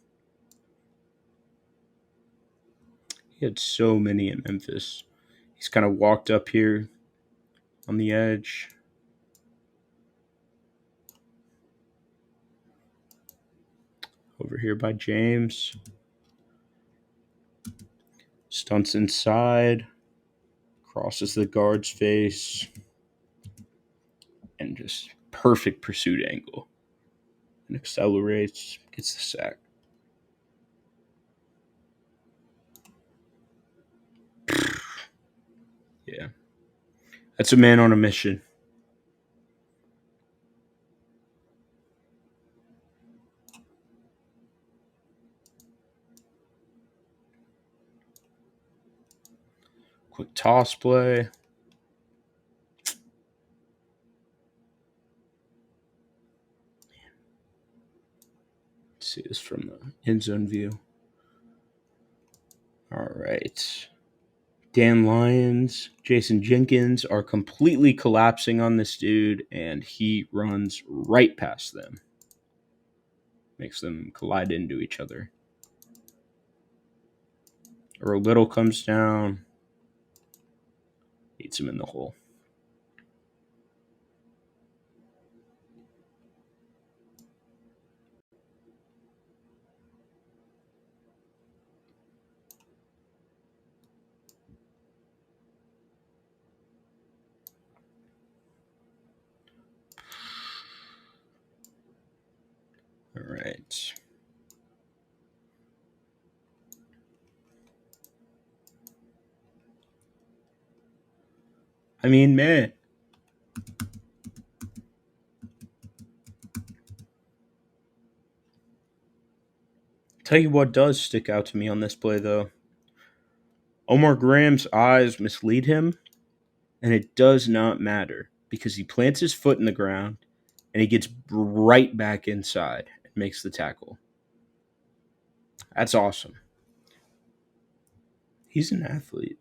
Speaker 1: He had so many in Memphis. He's kind of walked up here on the edge. Over here by James. Stunts inside. Crosses the guard's face. And just perfect pursuit angle. And accelerates. Gets the sack. Yeah. That's a man on a mission. Quick toss play. see this from the end zone view. All right. Dan Lyons, Jason Jenkins are completely collapsing on this dude, and he runs right past them. Makes them collide into each other. Earl Little comes down, eats him in the hole. All right. I mean, man. Tell you what does stick out to me on this play, though. Omar Graham's eyes mislead him, and it does not matter because he plants his foot in the ground and he gets right back inside and makes the tackle. That's awesome. He's an athlete.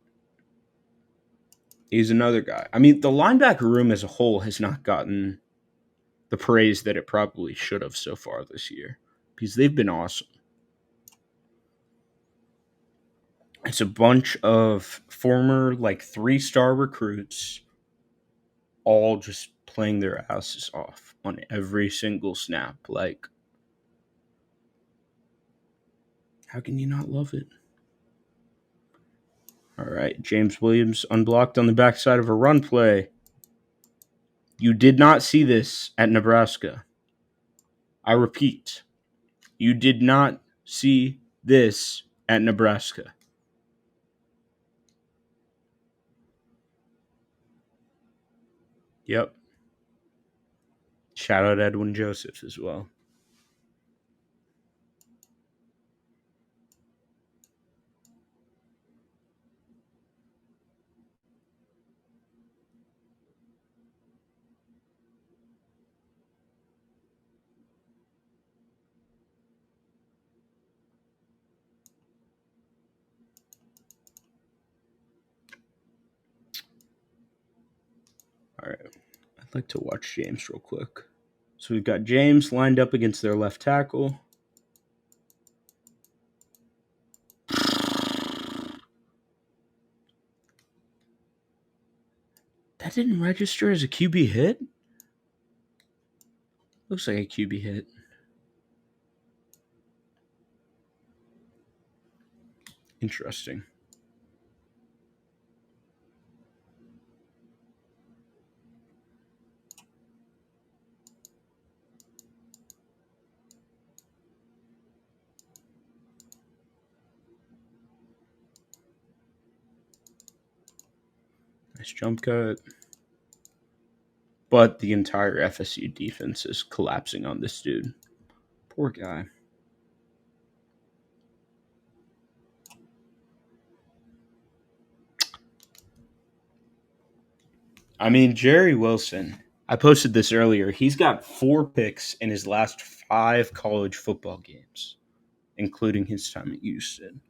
Speaker 1: He's another guy. I mean, the linebacker room as a whole has not gotten the praise that it probably should have so far this year because they've been awesome. It's a bunch of former, like, 3-star recruits all just playing their asses off on every single snap. Like, how can you not love it? All right, James Williams unblocked on the backside of a run play. You did not see this at Nebraska. I repeat, you did not see this at Nebraska. Yep. Shout out Edwin Joseph as well. All right. I'd like to watch James real quick. So we've got James lined up against their left tackle. That didn't register as a QB hit? Looks like a QB hit. Interesting. Nice jump cut. But the entire FSU defense is collapsing on this dude. Poor guy. I mean, Jerry Wilson, I posted this earlier. He's got 4 picks in his last 5 college football games, including his time at Houston.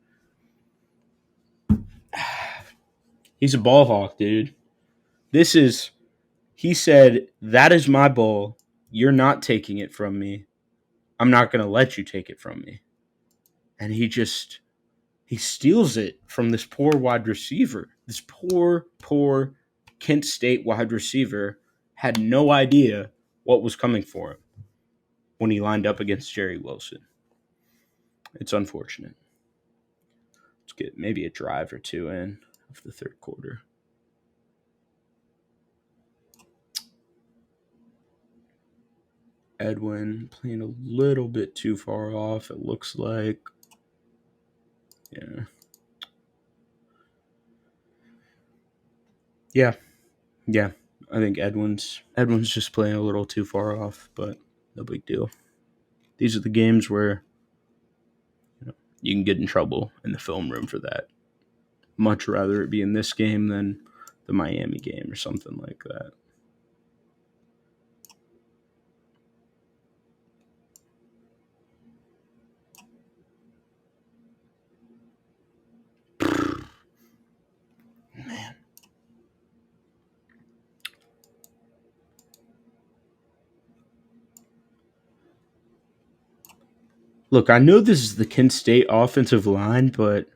Speaker 1: He's a ball hawk, dude. He said, that is my ball. You're not taking it from me. I'm not going to let you take it from me. And he steals it from this poor wide receiver. This poor Kent State wide receiver had no idea what was coming for him when he lined up against Jerry Wilson. It's unfortunate. Let's get maybe a drive or 2 in of the third quarter. Edwin playing a little bit too far off, it looks like. Yeah. I think Edwin's just playing a little too far off, but no big deal. These are the games where you can get in trouble in the film room for that. Much rather it be in this game than the Miami game or something like that. Look, I know this is the Kent State offensive line, but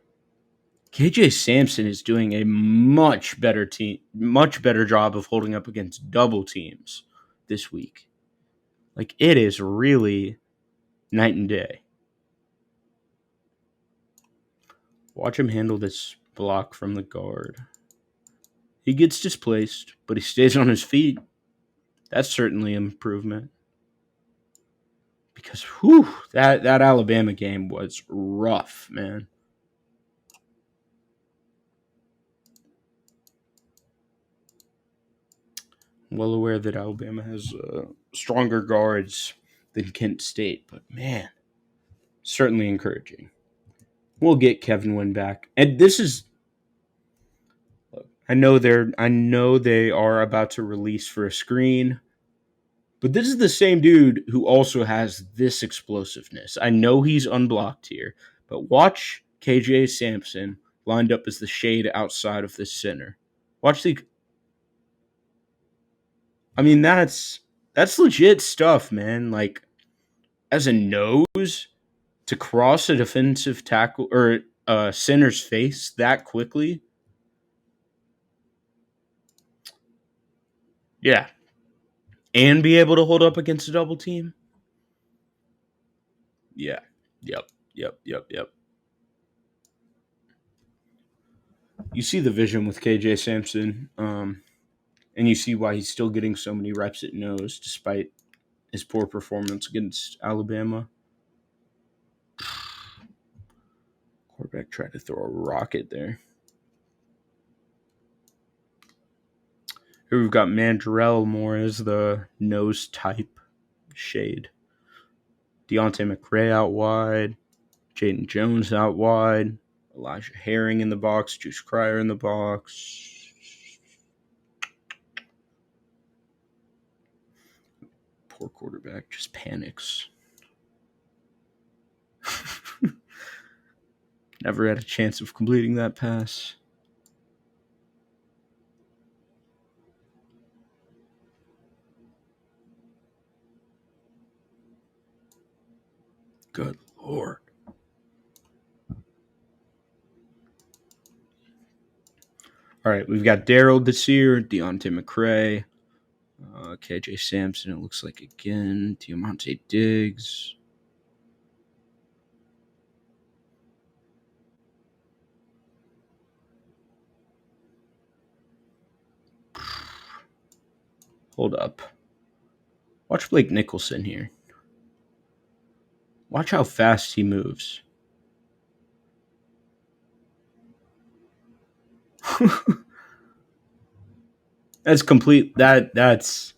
Speaker 1: KJ Sampson is doing a much better job of holding up against double teams this week. Like it is really night and day. Watch him handle this block from the guard. He gets displaced, but he stays on his feet. That's certainly an improvement. Because that Alabama game was rough, man. Well aware that Alabama has stronger guards than Kent State, but man, certainly encouraging. We'll get Kevin Wynn back, and this is. I know they are about to release for a screen, but this is the same dude who also has this explosiveness. I know he's unblocked here, but watch KJ Sampson lined up as the shade outside of the center. Watch the. I mean, that's legit stuff, man. Like as a nose to cross a defensive tackle or a center's face that quickly. Yeah, and be able to hold up against a double team. Yeah. Yep. You see the vision with KJ Sampson, and you see why he's still getting so many reps at nose despite his poor performance against Alabama. Quarterback tried to throw a rocket there. Here we've got Mandrell more as the nose type shade. Deontay McRae out wide. Jaden Jones out wide. Elijah Herring in the box. Juice Cryer in the box. Poor quarterback just panics. Never had a chance of completing that pass. Good Lord. All right, we've got Daryl Desir, Deontay McRae, KJ Sampson, it looks like again, Diamante Diggs. Hold up. Watch Blake Nicholson here. Watch how fast he moves. That's complete. That's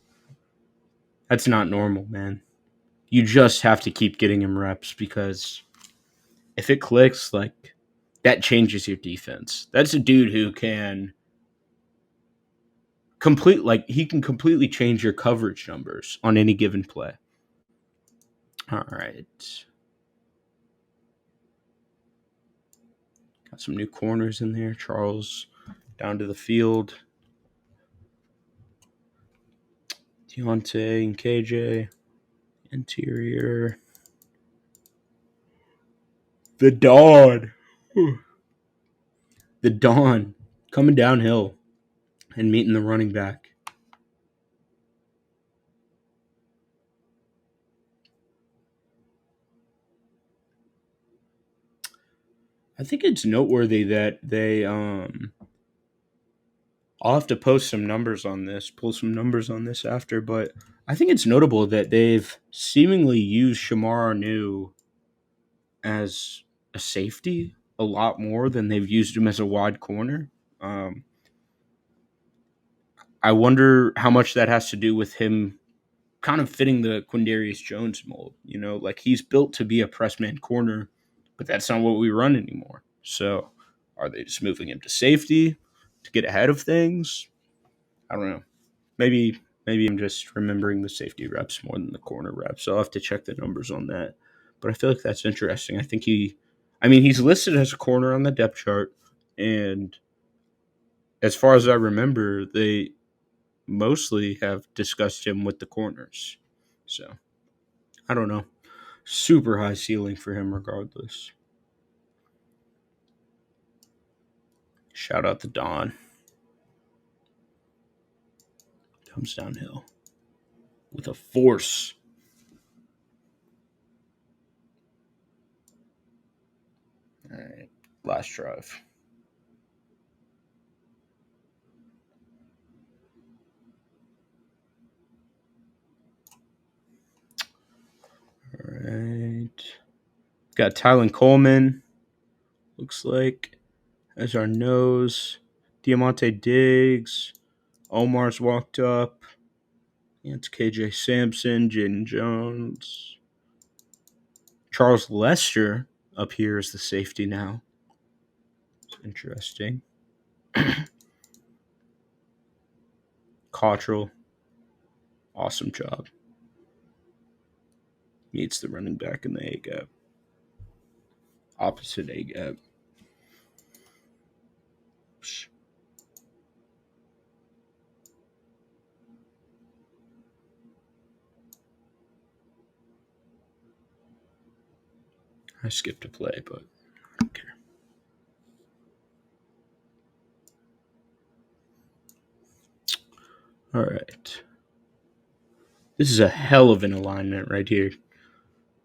Speaker 1: not normal, man. You just have to keep getting him reps because if it clicks, like that changes your defense. That's a dude who can he can completely change your coverage numbers on any given play. All right. Got some new corners in there. Charles down to the field. Deontay and KJ. Interior. The Dawn. The Dawn coming downhill and meeting the running back. I think it's noteworthy that I'll have to post some numbers on this, pull some numbers on this after, but I think it's notable that they've seemingly used Shamar New as a safety a lot more than they've used him as a wide corner. Um, I wonder how much that has to do with him kind of fitting the Quindarius Jones mold. You know, like he's built to be a press man corner, but that's not what we run anymore. So are they just moving him to safety to get ahead of things? I don't know. Maybe I'm just remembering the safety reps more than the corner reps. So I'll have to check the numbers on that. But I feel like that's interesting. He's listed as a corner on the depth chart, and as far as I remember, they mostly have discussed him with the corners. So I don't know. Super high ceiling for him, regardless. Shout out to Don. Comes downhill with a force. All right, last drive. All right. Got Tylen Coleman. Looks like as our nose. Diamante Diggs. Omar's walked up. It's KJ Sampson, Jaden Jones. Charles Lester up here is the safety now. It's interesting. Cottrell, awesome job. Meets the running back in the A gap. Opposite A gap. I skipped a play, but I don't care. All right. This is a hell of an alignment right here.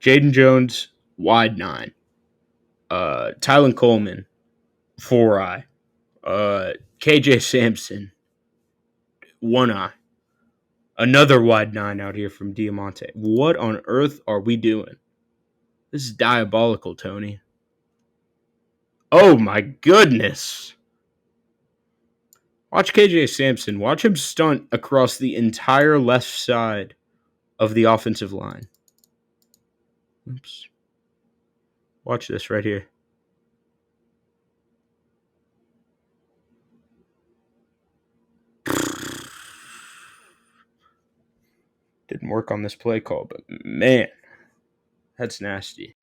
Speaker 1: Jaden Jones, wide 9. Tylen Coleman, 4-eye. KJ Sampson, 1-eye. Another wide 9 out here from Diamante. What on earth are we doing? This is diabolical, Tony. Oh my goodness. Watch KJ Sampson. Watch him stunt across the entire left side of the offensive line. Oops. Watch this right here. Didn't work on this play call, but man, that's nasty.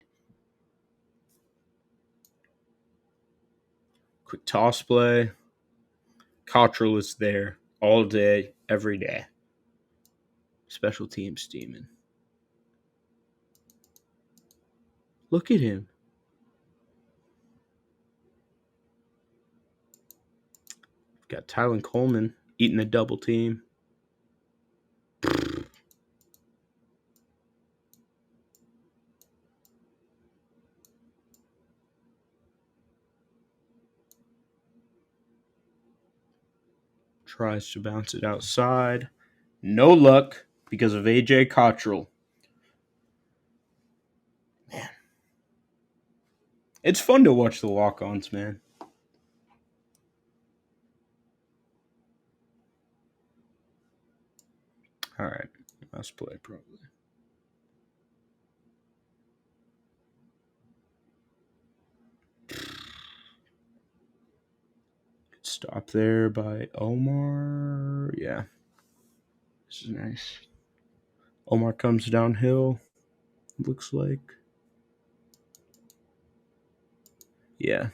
Speaker 1: Quick toss play. Cottrell is there all day, every day. Special teams demon. Look at him. Got Tylen Coleman eating the double team. Tries to bounce it outside. No luck because of AJ Cottrell. Man. It's fun to watch the walk-ons, man. All right. Let's play probably. Stop there by Omar. Yeah. This is nice. Omar comes downhill. Looks like. Yeah.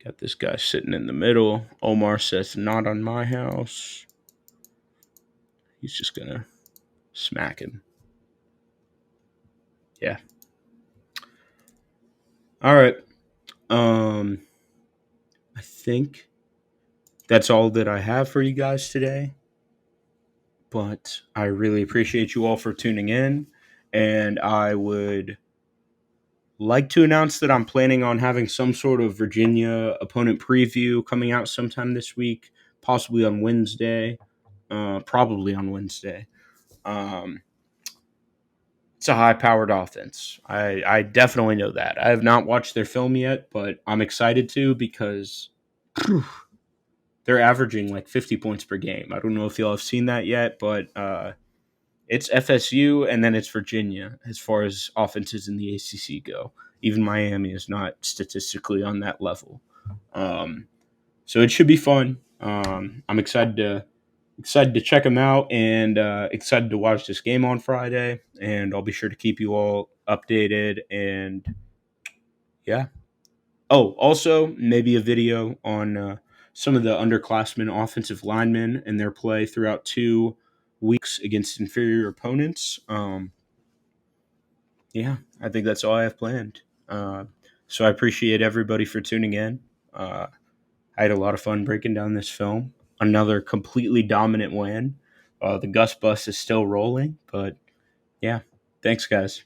Speaker 1: Got this guy sitting in the middle. Omar says, not on my house. He's just going to smack him. Yeah. All right. I think that's all that I have for you guys today. But I really appreciate you all for tuning in. And I would like to announce that I'm planning on having some sort of Virginia opponent preview coming out sometime this week, possibly on Wednesday, probably on Wednesday. It's a high-powered offense. I definitely know that. I have not watched their film yet, but I'm excited to because they're averaging like 50 points per game. I don't know if y'all have seen that yet, but it's FSU and then it's Virginia as far as offenses in the ACC go. Even Miami is not statistically on that level. So it should be fun. I'm excited to check them out and excited to watch this game on Friday. And I'll be sure to keep you all updated. And yeah. Oh, also maybe a video on some of the underclassmen offensive linemen and their play throughout 2 weeks against inferior opponents. Yeah, I think that's all I have planned. So I appreciate everybody for tuning in. I had a lot of fun breaking down this film. Another completely dominant win. The Gus bus is still rolling, but yeah, thanks, guys.